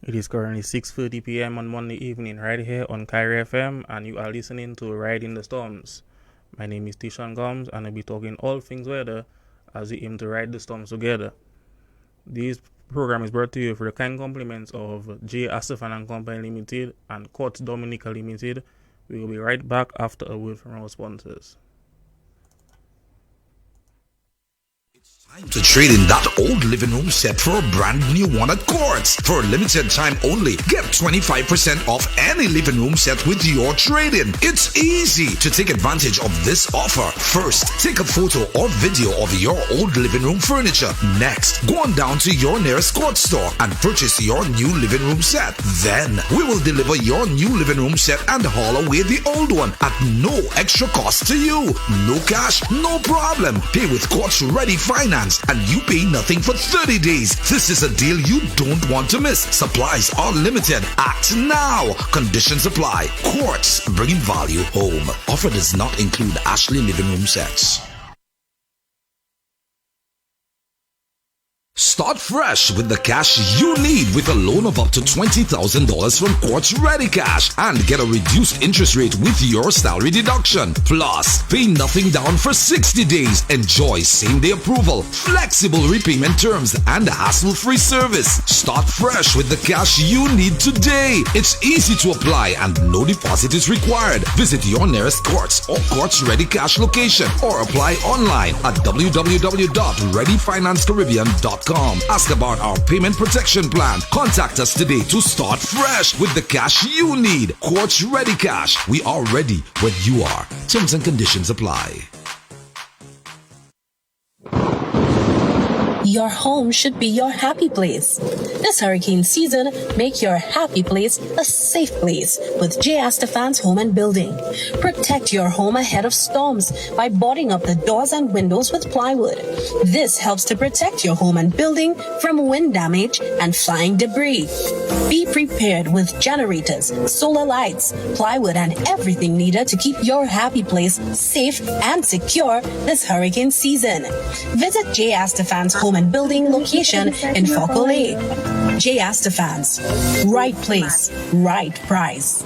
It is currently 6:30 p.m. on Monday evening right here on Kyrie FM, and you are listening to Riding the Storms. My name is Tishan Gomes, and I'll be talking all things weather as we aim to ride the storms together. This program is brought to you for the kind compliments of J. Astafan and Company Limited and Courts Dominica Limited. We will be right back after a word from our sponsors. Time to trade in that old living room set for a brand new one at Quartz. For a limited time only, get 25% off any living room set with your trade-in. It's easy to take advantage of this offer. First, take a photo or video of your old living room furniture. Next, go on down to your nearest Quartz store and purchase your new living room set. Then, we will deliver your new living room set and haul away the old one at no extra cost to you. No cash, no problem. Pay with Quartz Ready Finance and you pay nothing for 30 days. This is a deal you don't want to miss. Supplies are limited. Act now. Conditions apply. Quartz, bringing value home. Offer does not include Ashley living room sets. Start fresh with the cash you need with a loan of up to $20,000 from Quartz Ready Cash and get a reduced interest rate with your salary deduction. Plus, pay nothing down for 60 days. Enjoy same-day approval, flexible repayment terms, and hassle-free service. Start fresh with the cash you need today. It's easy to apply and no deposit is required. Visit your nearest Quartz or Quartz Ready Cash location or apply online at www.readyfinancecaribbean.com. Ask about our payment protection plan. Contact us today to start fresh with the cash you need. Quartz Ready Cash. We are ready when you are. Terms and conditions apply. Your home should be your happy place. This hurricane season, make your happy place a safe place with J. Astafan's Home and Building. Protect your home ahead of storms by boarding up the doors and windows with plywood. This helps to protect your home and building from wind damage and flying debris. Be prepared with generators, solar lights, plywood, and everything needed to keep your happy place safe and secure this hurricane season. Visit J. Astafan's Home and Building location in Fauquelet. J. Astafans. Right place, right price.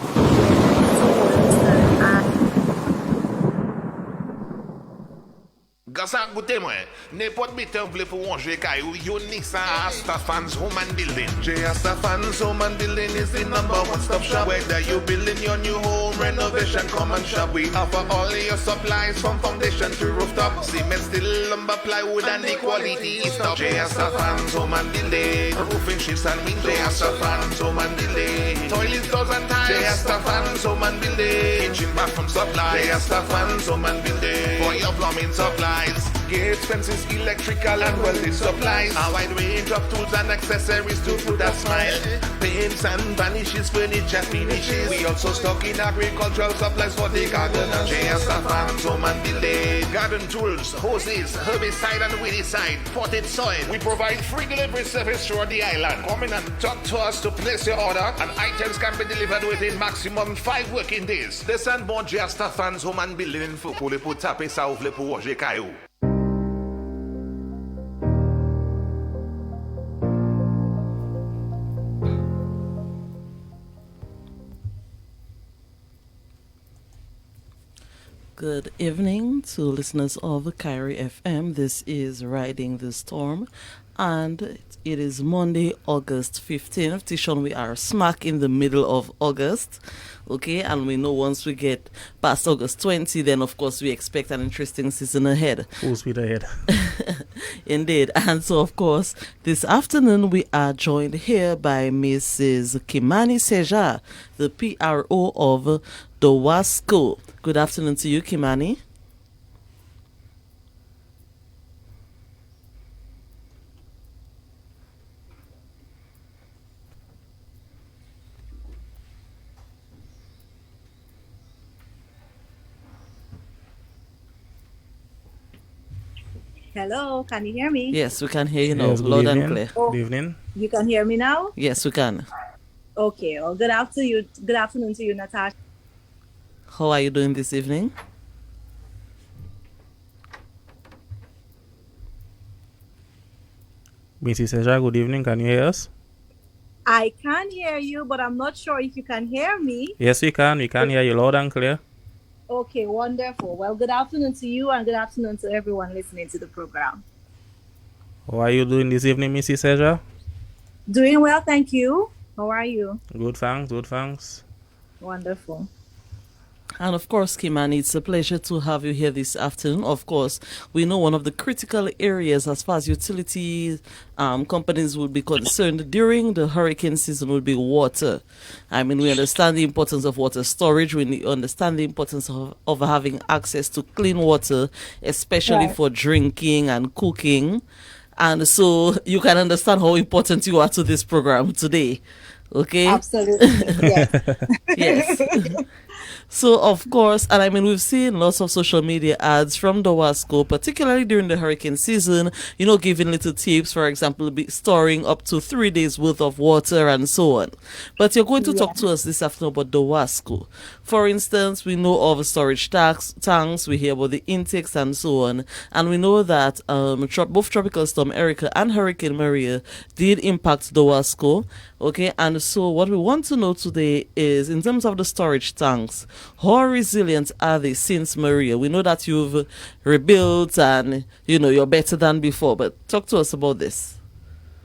Gasan goûter moi. N'importe bitin vle pour manger caillou, you need Astafans Home and Building. J. Astafans Home and Building is the number one stop shop. Whether you building your new home, renovation, come and shop. We offer all your supplies from foundation to rooftop. Cement, steel, lumber, plywood, and the quality stuff. J. Astafans Home and Building. Roofing sheets and windows. J. Astafans Home and Building. Toilets, doors, and tiles. J. Astafans Home and Building. Kitchen, bathroom supplies. J. Astafans Home and Building. For your plumbing supplies. Gates, fences, electrical and welding supplies. A wide range of tools and accessories to put a smile. Paints and varnishes, furniture finishes. We also stock in agricultural supplies for the garden and J. Astafan's Home and Building. Garden tools, hoses, herbicide and weedicide, potted soil. We provide free delivery service throughout the island. Come in and talk to us to place your order, and items can be delivered within maximum 5 working days. Descend bon J. Astafan's Home and Building for le pour taper ça ouvre pour roger caillou. Good evening to listeners of Kyrie FM. This is Riding the Storm, and it is Monday, August 15th. Tishon, we are smack in the middle of August, okay? And we know once we get past August 20, then of course we expect an interesting season ahead. Full speed ahead. Indeed. And so, of course, this afternoon we are joined here by Mrs. Kimani Seja, the PRO of the WASCO. Good afternoon to you, Kimani. Hello, can you hear me? Yes, we can hear you now, Yes, loud good and evening. clear. Good evening. You can hear me now? Yes, we can. Okay, well, good afternoon to you, Natasha. How are you doing this evening? Mrs. Seja, good evening. Can you hear us? I can hear you, but I'm not sure if you can hear me. Yes, we can. We can hear you loud and clear. Okay, wonderful. Well, good afternoon to you and good afternoon to everyone listening to the program. How are you doing this evening, Mrs. Seja? Doing well, thank you. How are you? Good, thanks. Good, thanks. Wonderful. And of course, Kimani, it's a pleasure to have you here this afternoon. Of course, we know one of the critical areas as far as utility companies will be concerned during the hurricane season will be water. I mean, we understand the importance of water storage. Understand the importance of having access to clean water, especially Right. for drinking and cooking. And so you can understand how important you are to this program today. Okay? Absolutely. Yes. Yes. So, of course, and I mean, we've seen lots of social media ads from Dowasco, particularly during the hurricane season, giving little tips, for example, storing up to 3 days worth of water and so on. But you're going to talk to us this afternoon about Dowasco. For instance, we know of storage tanks, we hear about the intakes and so on, and we know that both Tropical Storm Erica and Hurricane Maria did impact Dowasco. Okay, and so what we want to know today is, in terms of the storage tanks, how resilient are they since Maria? We know that you've rebuilt and you're better than before, but talk to us about this.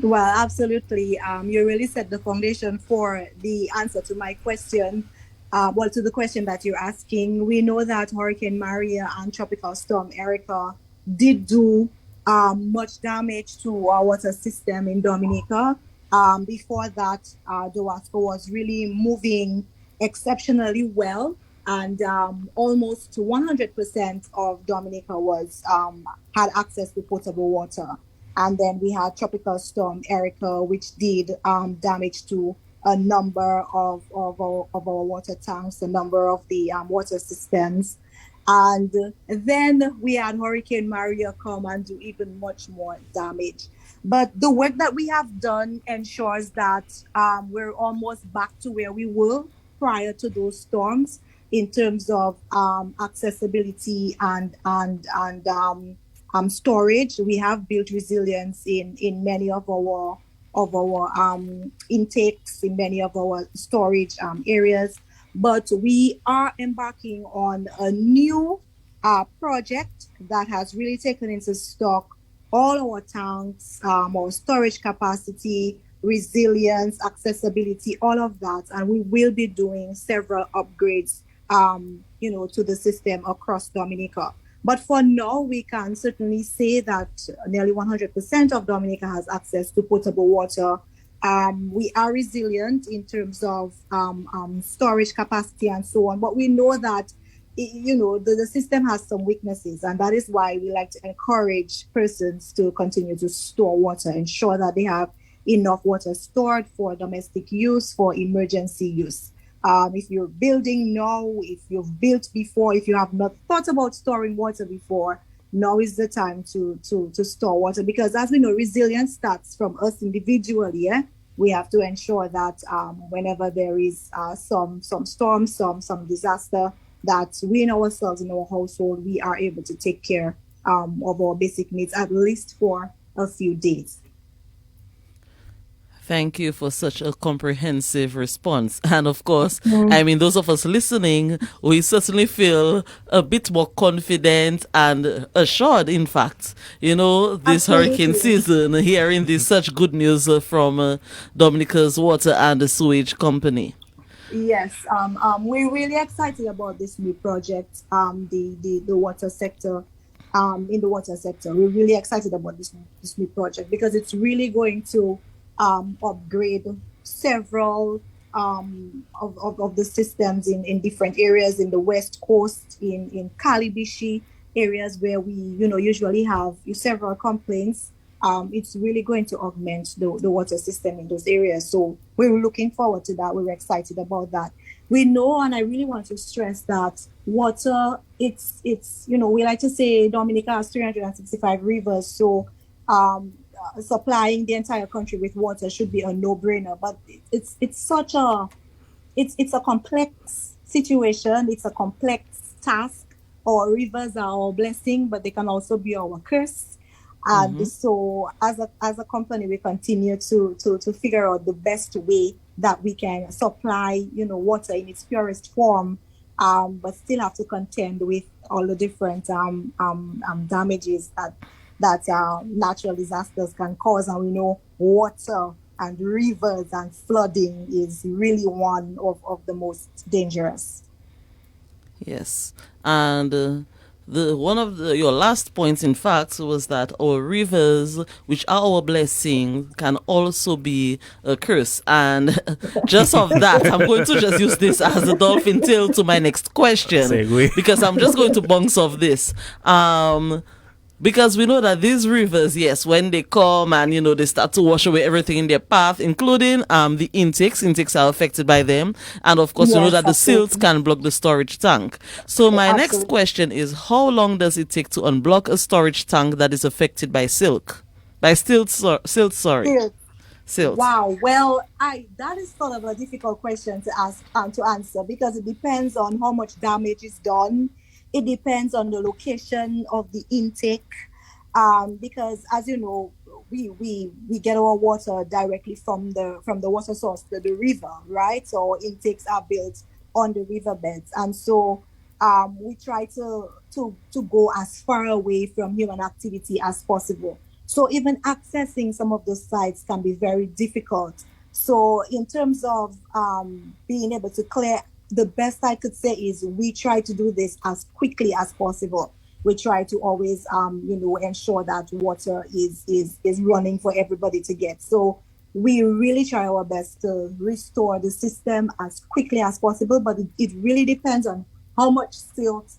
Well, absolutely. You really set the foundation for the answer to my question. To the question that you're asking, we know that Hurricane Maria and Tropical Storm Erica did do much damage to our water system in Dominica. Before that, Dowasco was really moving exceptionally well, and almost 100% of Dominica was had access to potable water. And then we had Tropical Storm Erica, which did damage to a number of our water tanks, a number of the water systems. And then we had Hurricane Maria come and do even much more damage. But the work that we have done ensures that we're almost back to where we were prior to those storms in terms of accessibility and storage. We have built resilience in many of our intakes, in many of our storage areas. But we are embarking on a new project that has really taken into stock all our tanks, our storage capacity, resilience, accessibility, all of that. And we will be doing several upgrades, to the system across Dominica. But for now, we can certainly say that nearly 100% of Dominica has access to potable water. We are resilient in terms of storage capacity and so on. But we know that the system has some weaknesses, and that is why we like to encourage persons to continue to store water, ensure that they have enough water stored for domestic use, for emergency use. If you're building now, if you've built before, if you have not thought about storing water before, now is the time to store water, because as we know, resilience starts from us individually. We have to ensure that whenever there is some storm, some disaster, that we in ourselves, in our household, we are able to take care of our basic needs, at least for a few days. Thank you for such a comprehensive response. And of course, I mean, those of us listening, we certainly feel a bit more confident and assured, in fact, this Absolutely. hurricane season, hearing this such good news from Dominica's Water and the Sewage Company. Yes, we're really excited about this new project, the water sector. In the water sector, we're really excited about this new project, because it's really going to upgrade several of the systems in different areas in the West Coast, in Calibishi areas where we usually have several complaints. It's really going to augment the water system in those areas. So we're looking forward to that. We're excited about that. We know, and I really want to stress that water, it's we like to say Dominica has 365 rivers. So supplying the entire country with water should be a no-brainer. But it's a complex situation. It's a complex task. Our rivers are our blessing, but they can also be our curse. And so as a company, we continue to figure out the best way that we can supply, water in its purest form, but still have to contend with all the different damages that natural disasters can cause. And we know water and rivers and flooding is really one of the most dangerous. Yes, and the one of your last points, in fact, was that our rivers, which are our blessing, can also be a curse. And just of that, I'm going to just use this as a dolphin tail to my next question, Segue. because I'm just going to bounce off this. Because we know that these rivers, yes, when they come and, they start to wash away everything in their path, including the intakes. Intakes are affected by them. And of course, we know Yes, that the absolutely. silts can block the storage tank. So my next Absolutely. question is, how long does it take to unblock a storage tank that is affected by silt? By silt, sorry. Still, Silt. wow. Well, that is sort of a difficult question to ask to answer, because it depends on how much damage is done. It depends on the location of the intake, because as you know, we get our water directly from the water source to the river, right? So intakes are built on the riverbeds, and so we try to go as far away from human activity as possible. So even accessing some of those sites can be very difficult. So in terms of being able to clear, the best I could say is we try to do this as quickly as possible. We try to always, ensure that water is running for everybody to get. So we really try our best to restore the system as quickly as possible, but it really depends on how much silt,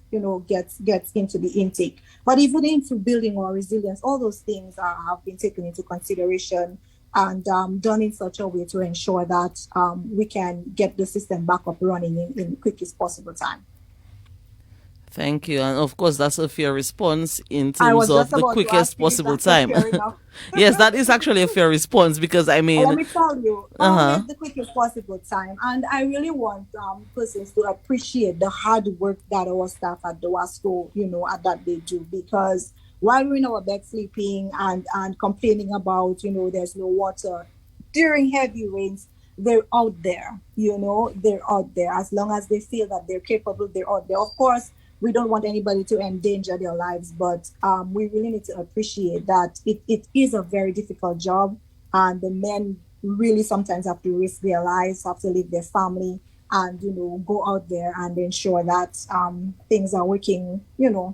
gets into the intake. But even into building our resilience, all those things have been taken into consideration and done in such a way to ensure that we can get the system back up running in the quickest possible time. Thank you. And of course, that's a fair response in I terms was of just the about to quickest ask you if possible that's time. fair enough. Yes, that is actually a fair response, because I Let mean, me tell you, always the quickest possible time. And I really want persons to appreciate the hard work that our staff at the WASCO, that they do. Because while we're in our bed sleeping and complaining about, there's no water during heavy rains, they're out there, they're out there. As long as they feel that they're capable, they're out there. Of course, we don't want anybody to endanger their lives, but we really need to appreciate that it is a very difficult job, and the men really sometimes have to risk their lives, have to leave their family, and go out there and ensure that things are working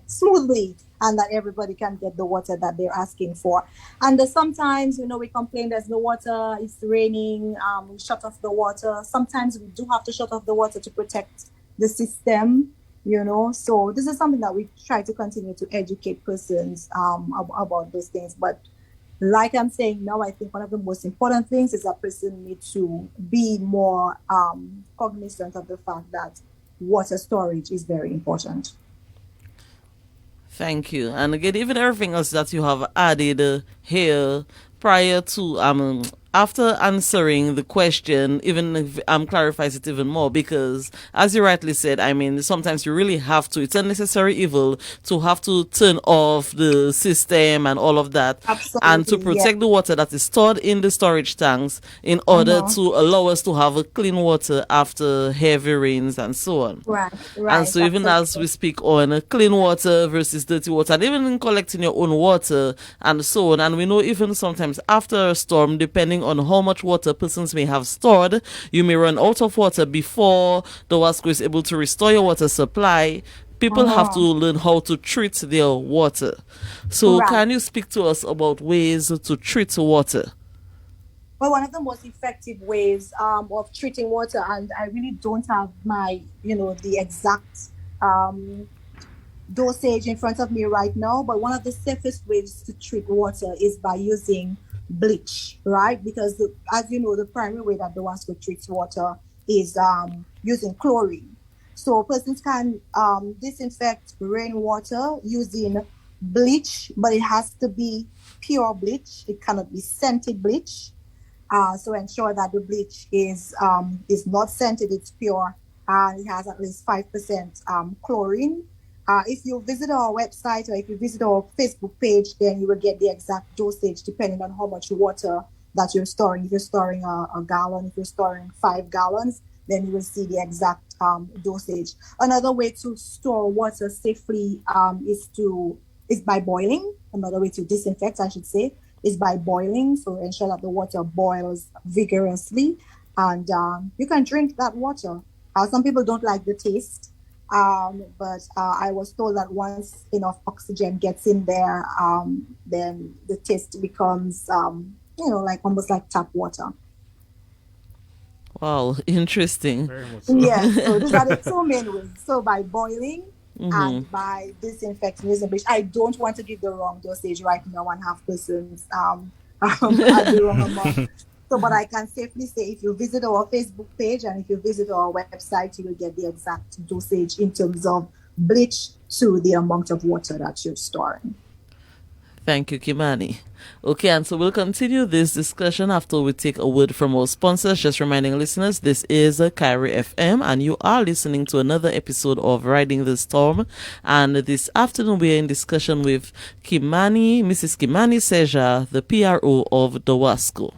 smoothly, and that everybody can get the water that they're asking for. And sometimes we complain there's no water, it's raining, we shut off the water. Sometimes we do have to shut off the water to protect the system. So this is something that we try to continue to educate persons about those things. But like I'm saying now, I think one of the most important things is that person needs to be more cognizant of the fact that water storage is very important. thank you. And again, even everything else that you have added here prior to after answering the question, even if clarifies it even more, because as you rightly said, I mean, sometimes you really have to, it's a necessary evil to have to turn off the system and all of that, and to Absolutely, yeah. protect the water that is stored in the storage tanks in order to allow us to have a clean water after heavy rains and so on. Right. And so even as we speak on clean water versus dirty water, and even in collecting your own water and so on, and we know even sometimes after a storm, depending on how much water persons may have stored, you may run out of water before the WASCO is able to restore your water supply. People have to learn how to treat their water. So Right. can you speak to us about ways to treat water? Well, one of the most effective ways of treating water, and I really don't have the exact dosage in front of me right now, but one of the safest ways to treat water is by using bleach, right? Because as you know, the primary way that the WASCO treats water is using chlorine. So persons can disinfect rainwater using bleach, but it has to be pure bleach. It cannot be scented bleach. So ensure that the bleach is not scented, it's pure, and it has at least 5% chlorine. If you visit our website or if you visit our Facebook page, then you will get the exact dosage depending on how much water that you're storing. If you're storing a gallon, if you're storing 5 gallons, then you will see the exact dosage. Another way to store water safely is by boiling. Another way to disinfect, I should say, is by boiling. So ensure that the water boils vigorously, and you can drink that water. Some people don't like the taste, but I was told that once enough oxygen gets in there, then the taste becomes, like almost like tap water. Wow, interesting. Very much so. Yes, so these are the two main ways. So by boiling and by disinfecting using bleach. I don't want to give the wrong dosage right now and have persons at the wrong amount. So, but I can safely say if you visit our Facebook page and if you visit our website, you will get the exact dosage in terms of bleach to the amount of water that you're storing. Thank you, Kimani. Okay, and so we'll continue this discussion after we take a word from our sponsors. Just reminding listeners, this is Kyrie FM, and you are listening to another episode of Riding the Storm. And this afternoon, we are in discussion with Mrs. Kimani Seja, the PRO of Dowasco.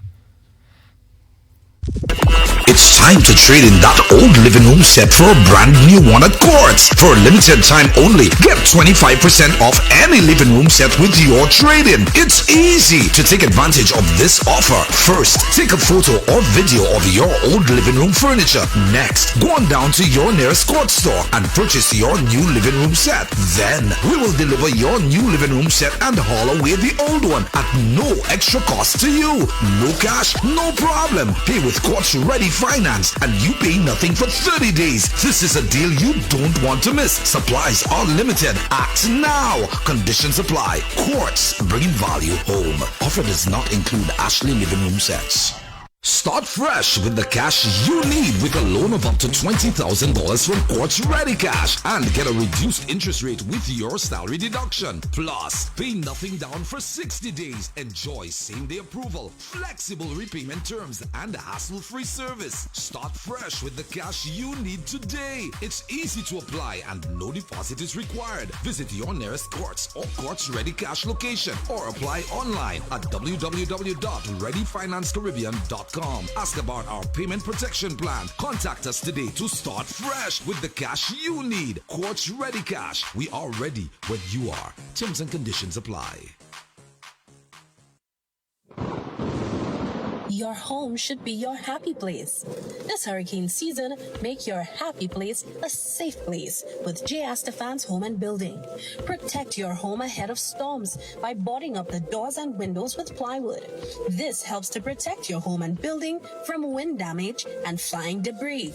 It's time to trade in that old living room set for a brand new one at Quartz. For a limited time only, get 25% off any living room set with your trade-in. It's easy to take advantage of this offer. First, take a photo or video of your old living room furniture. Next, go on down to your nearest Quartz store and purchase your new living room set. Then, we will deliver your new living room set and haul away the old one at no extra cost to you. No cash, no problem. Pay with Quartz Ready Finance and you pay nothing for 30 days. This is a deal you don't want to miss. Supplies are limited. Act now. Conditions apply. Quartz, bringing value home. Offer does not include Ashley living room sets. Start fresh with the cash you need with a loan of up to $20,000 from Quartz Ready Cash and get a reduced interest rate with your salary deduction. Plus, pay nothing down for 60 days. Enjoy same-day approval, flexible repayment terms, and hassle-free service. Start fresh with the cash you need today. It's easy to apply and no deposit is required. Visit your nearest Quartz or Quartz Ready Cash location or apply online at www.readyfinancecaribbean.com. Ask about our payment protection plan. Contact us today to start fresh with the cash you need. Quartz Ready Cash. We are ready when you are. Terms and conditions apply. Your home should be your happy place. This hurricane season, make your happy place a safe place with J. Astafan's Home and Building. Protect your home ahead of storms by boarding up the doors and windows with plywood. This helps to protect your home and building from wind damage and flying debris.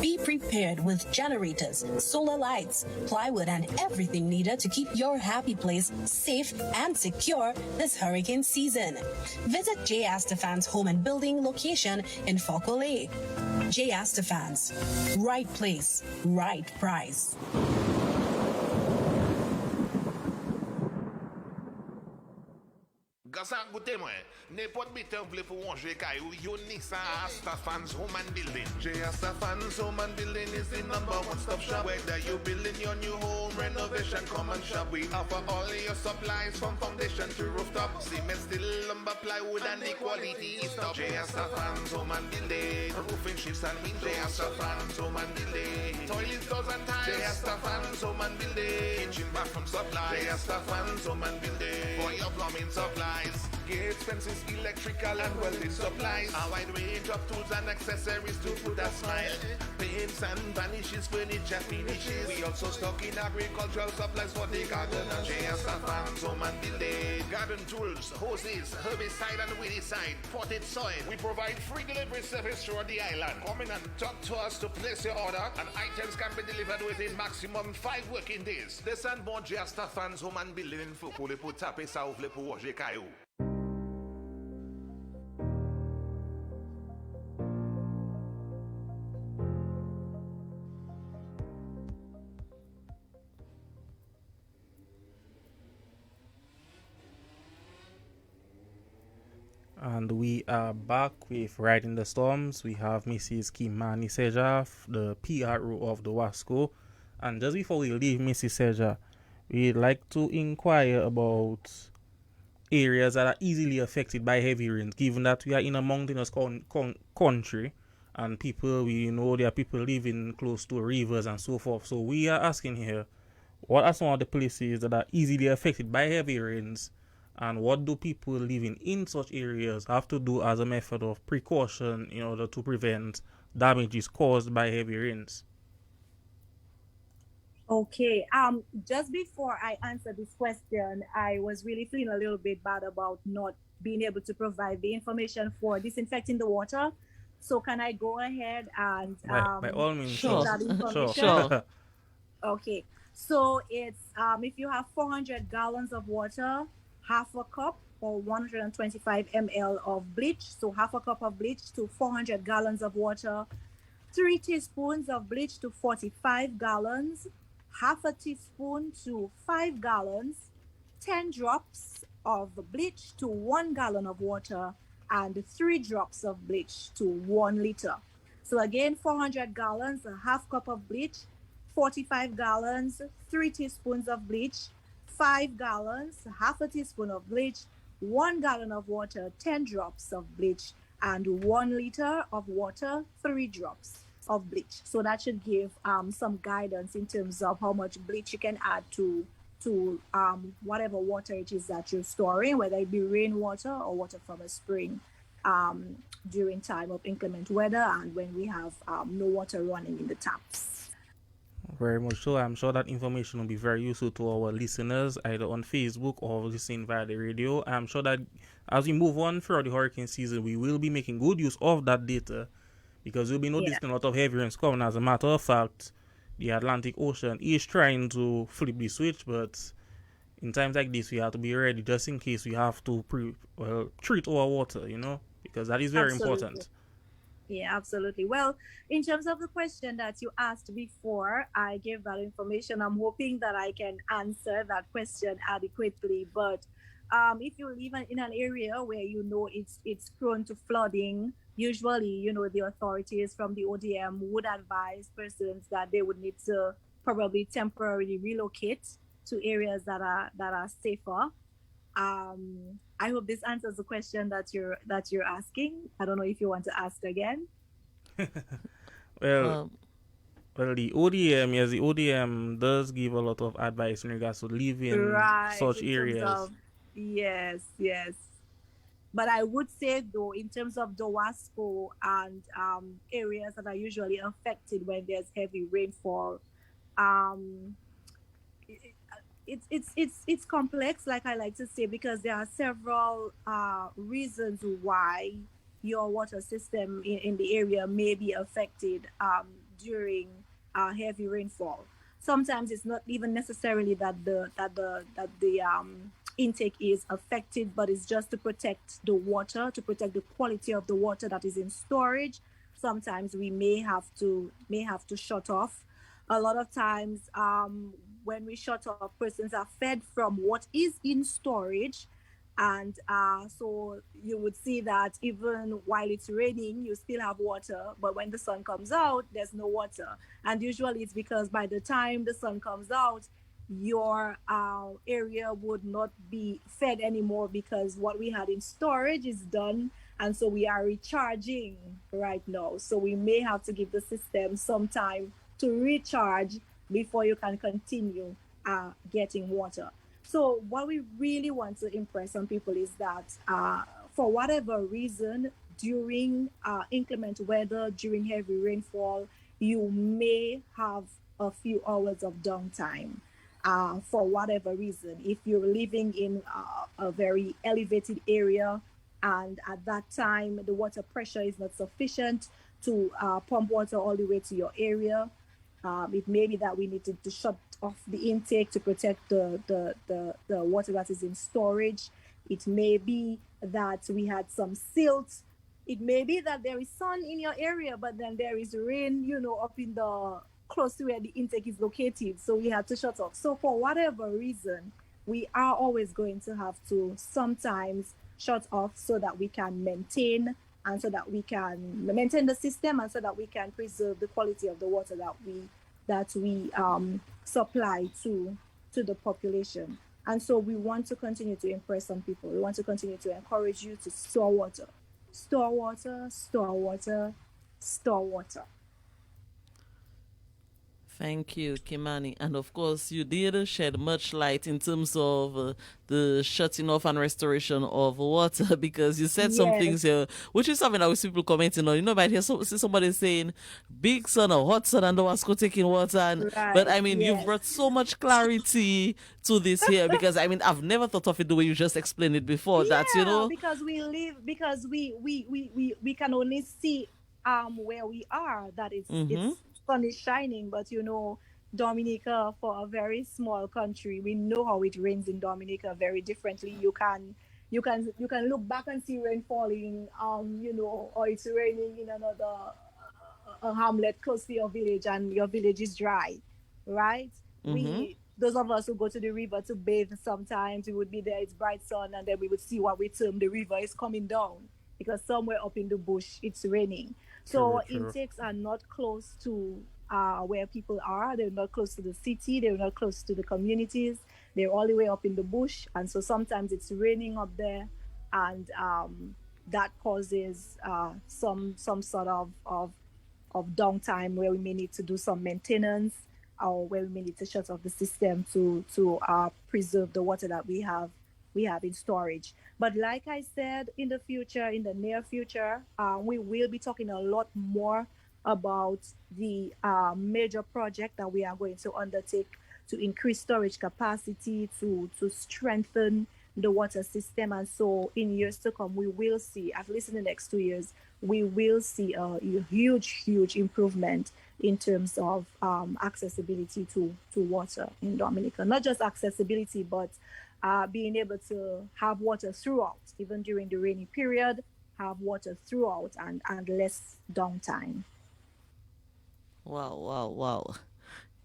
Be prepared with generators, solar lights, plywood, and everything needed to keep your happy place safe and secure this hurricane season. Visit J. Astafan's Home and Building location in Fokole. J. Astafans. Right place, right price. Gasan goûter moi. N'importe bitan vle pour manger caillou, you need some Astafan's Home and Building. J. Astafan's Home and Building is the number one stop shop. Whether you building your new home, renovation, come and shop. We offer all your supplies from foundation to rooftop. Cement, steel, lumber, plywood, and the quality is top. J. Astafan's Home and Building. Roofing sheets and windows. J. Astafan's Home and Building. Toilets, doors, and tiles. J. Astafan's Home and Building. Kitchen, bathroom supplies. J. Astafan's Home and Building. For your plumbing supplies. Gates, fences, electrical and welding supplies. A wide range of tools and accessories to put a smile. Paints and varnishes, furniture finishes. We also stock in agricultural supplies for the garden and J. Astafan's Home and Building. Garden tools, hoses, herbicide and weedicide, potted soil. We provide free delivery service throughout the island. Come in and talk to us to place your order, and items can be delivered within maximum 5 working days. This and more J. Astafan's Home and Building in Foucault, pour taper ça ouvre pour Roger Caillou. And we are back with Riding the Storms. We have Mrs. Kimani Seja, the PRO of the Wasco, And just before we leave, Mrs. Seja, we'd like to inquire about areas that are easily affected by heavy rains, given that we are in a mountainous country and people, we know there are people living close to rivers and so forth. So we are asking here, what are some of the places that are easily affected by heavy rains, and what do people living in such areas have to do as a method of precaution in order to prevent damages caused by heavy rains? Okay. Just before I answer this question, I was really feeling a little bit bad about not being able to provide the information for disinfecting the water. So can I go ahead and By all means, give Sure. sure. that Sure. information? Sure. Okay. So it's if you have 400 gallons of water, half a cup or 125 ml of bleach. So half a cup of bleach to 400 gallons of water, 3 teaspoons of bleach to 45 gallons, half a teaspoon to 5 gallons, 10 drops of bleach to 1 gallon of water, and 3 drops of bleach to 1 liter. So again, 400 gallons, a half cup of bleach, 45 gallons, 3 teaspoons of bleach, 5 gallons, half a teaspoon of bleach, 1 gallon of water, 10 drops of bleach, and 1 liter of water, 3 drops of bleach. So that should give some guidance in terms of how much bleach you can add to whatever water it is that you're storing, whether it be rainwater or water from a spring, during time of inclement weather and when we have no water running in the taps. Very much so. I'm sure that information will be very useful to our listeners, either on Facebook or listening via the radio. I'm sure that as we move on throughout the hurricane season, we will be making good use of that data, because we'll be Yeah, noticing a lot of heavy rains coming. As a matter of fact, the Atlantic Ocean is trying to flip the switch, but in times like this, we have to be ready just in case we have to treat our water, because that is very absolutely. important. Yeah, absolutely. Well, in terms of the question that you asked before, I gave that information. I'm hoping that I can answer that question adequately. But if you live in an area where you know it's prone to flooding, usually the authorities from the ODM would advise persons that they would need to probably temporarily relocate to areas that are safer. I hope this answers the question that you're asking. I don't know if you want to ask again. Well, Um, well, the ODM, yes, the ODM does give a lot of advice in regards to living Right, such in terms areas. of yes, yes. But I would say though, in terms of Dowasco and areas that are usually affected when there's heavy rainfall, um, it, it's complex, like I like to say, because there are several reasons why your water system in the area may be affected during heavy rainfall. Sometimes it's not even necessarily that the intake is affected, but it's just to protect the water, to protect the quality of the water that is in storage. Sometimes we may have to shut off. A lot of times, when we shut off, persons are fed from what is in storage. And so you would see that even while it's raining, you still have water. But when the sun comes out, there's no water. And usually it's because by the time the sun comes out, your area would not be fed anymore because what we had in storage is done. And so we are recharging right now. So we may have to give the system some time to recharge before you can continue getting water. So what we really want to impress on people is that for whatever reason, during inclement weather, during heavy rainfall, you may have a few hours of downtime for whatever reason. If you're living in a very elevated area and at that time the water pressure is not sufficient to pump water all the way to your area, it may be that we need to shut off the intake to protect the water that is in storage. It may be that we had some silt. It may be that there is sun in your area, but then there is rain, up in the close to where the intake is located. So we had to shut off. So for whatever reason, we are always going to have to sometimes shut off so that we can maintain and so that we can maintain the system and so that we can preserve the quality of the water that we that we supply to the population. And so we want to continue to impress on people. We want to continue to encourage you to store water. Store water, store water, store water. Thank you, Kimani. And of course, you did shed much light in terms of the shutting off and restoration of water because you said some Yes. things here, which is something that we see people commenting on. You know, might hear see somebody saying, big sun or hot sun and the Wasco taking water. And, but I Right, mean, you've yes. brought so much clarity to this here because I mean, I've never thought of it the way you just explained it before. That, you Yeah, know, because we live, because we can only see where we are, that it's sun is shining, but Dominica, for a very small country, we know how it rains in Dominica very differently. You can look back and see rain falling, or it's raining in another a hamlet close to your village, and your village is dry, right? We Those of us who go to the river to bathe, sometimes we would be there, it's bright sun, and then we would see what we term the river is coming down because somewhere up in the bush it's raining. So True, true. intakes are not close to where people are. They're not close to the city. They're not close to the communities. They're all the way up in the bush, and so sometimes it's raining up there, and that causes some sort of downtime where we may need to do some maintenance, or where we may need to shut off the system to preserve the water that we have in storage. But like I said, in the near future, we will be talking a lot more about the major project that we are going to undertake to increase storage capacity, to strengthen the water system. And so in years to come, we will see, at least in the next 2 years, we will see a huge improvement in terms of accessibility to water in Dominica. Not just accessibility, but being able to have water throughout, even during the rainy period, have water throughout, and less downtime. Wow.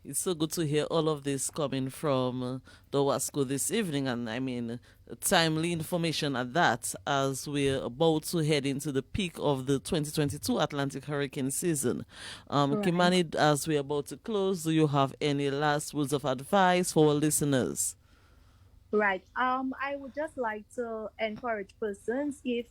It's so good to hear all of this coming from the Wasco this evening, and I mean, timely information at that, as we're about to head into the peak of the 2022 Atlantic hurricane season. Right. Kimani, as we're about to close, do you have any last words of advice for our listeners? Right. I would just like to encourage persons, if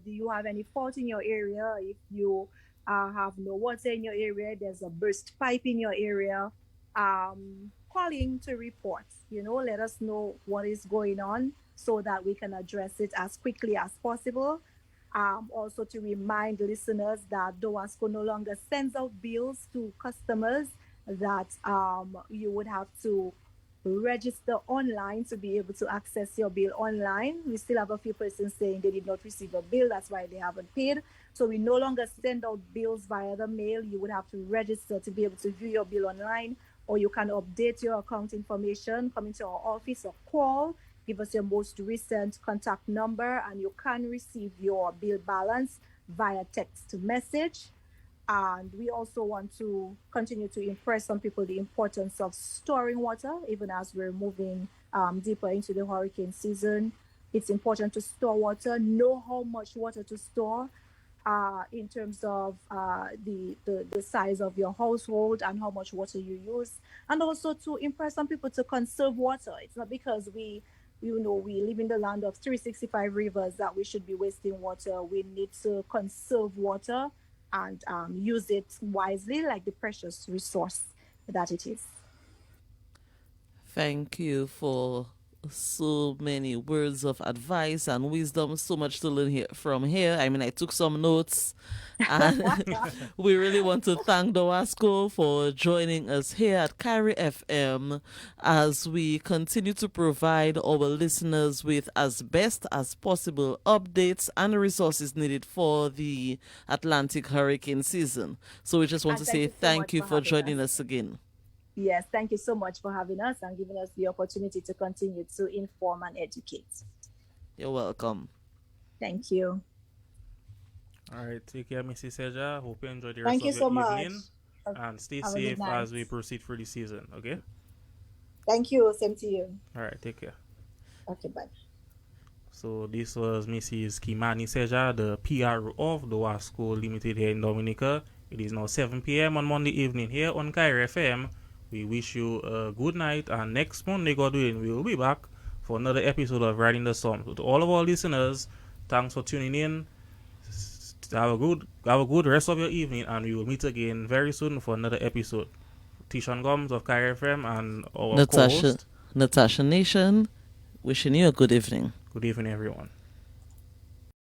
do you have any fault in your area, if you have no water in your area, there's a burst pipe in your area, calling to report. Let us know what is going on so that we can address it as quickly as possible. Also to remind listeners that DOWASCO no longer sends out bills to customers, that you would have to register online to be able to access your bill online. We still have a few persons saying they did not receive a bill, that's why they haven't paid. So we no longer send out bills via the mail. You would have to register to be able to view your bill online, or you can update your account information, come into our office or call, give us your most recent contact number, and you can receive your bill balance via text message. And we also want to continue to impress on people the importance of storing water, even as we're moving deeper into the hurricane season. It's important to store water, know how much water to store in terms of the size of your household and how much water you use. And also to impress on people to conserve water. It's not because we live in the land of 365 rivers that we should be wasting water. We need to conserve water and use it wisely, like the precious resource that it is. Thank you for so many words of advice and wisdom. So much to learn from here. I mean, I took some notes, and we really want to thank DOWASCO for joining us here at Kyrie FM as we continue to provide our listeners with as best as possible updates and resources needed for the Atlantic hurricane season. So we just want to say thank you for joining us again. Yes, thank you so much for having us and giving us the opportunity to continue to inform and educate. You're welcome. Thank you. All right, take care, Mrs. Seja. Hope you enjoy the Thank rest you of so your much. evening. And stay Have a good safe night. as we proceed through the season, okay? Thank you. Same to you. All right, take care. Okay, bye. So this was Mrs. Kimani Seja, the PRO of DOWASCO Limited here in Dominica. It is now 7 p.m. on Monday evening here on Kyrie FM. We wish you a good night, and next Monday, God willing, we will be back for another episode of Riding the Storm. So to all of our listeners, thanks for tuning in. Have a good rest of your evening, and we will meet again very soon for another episode. Tishan Gomes of Kyrie FM and our co-host. Natasha Nation, wishing you a good evening. Good evening, everyone.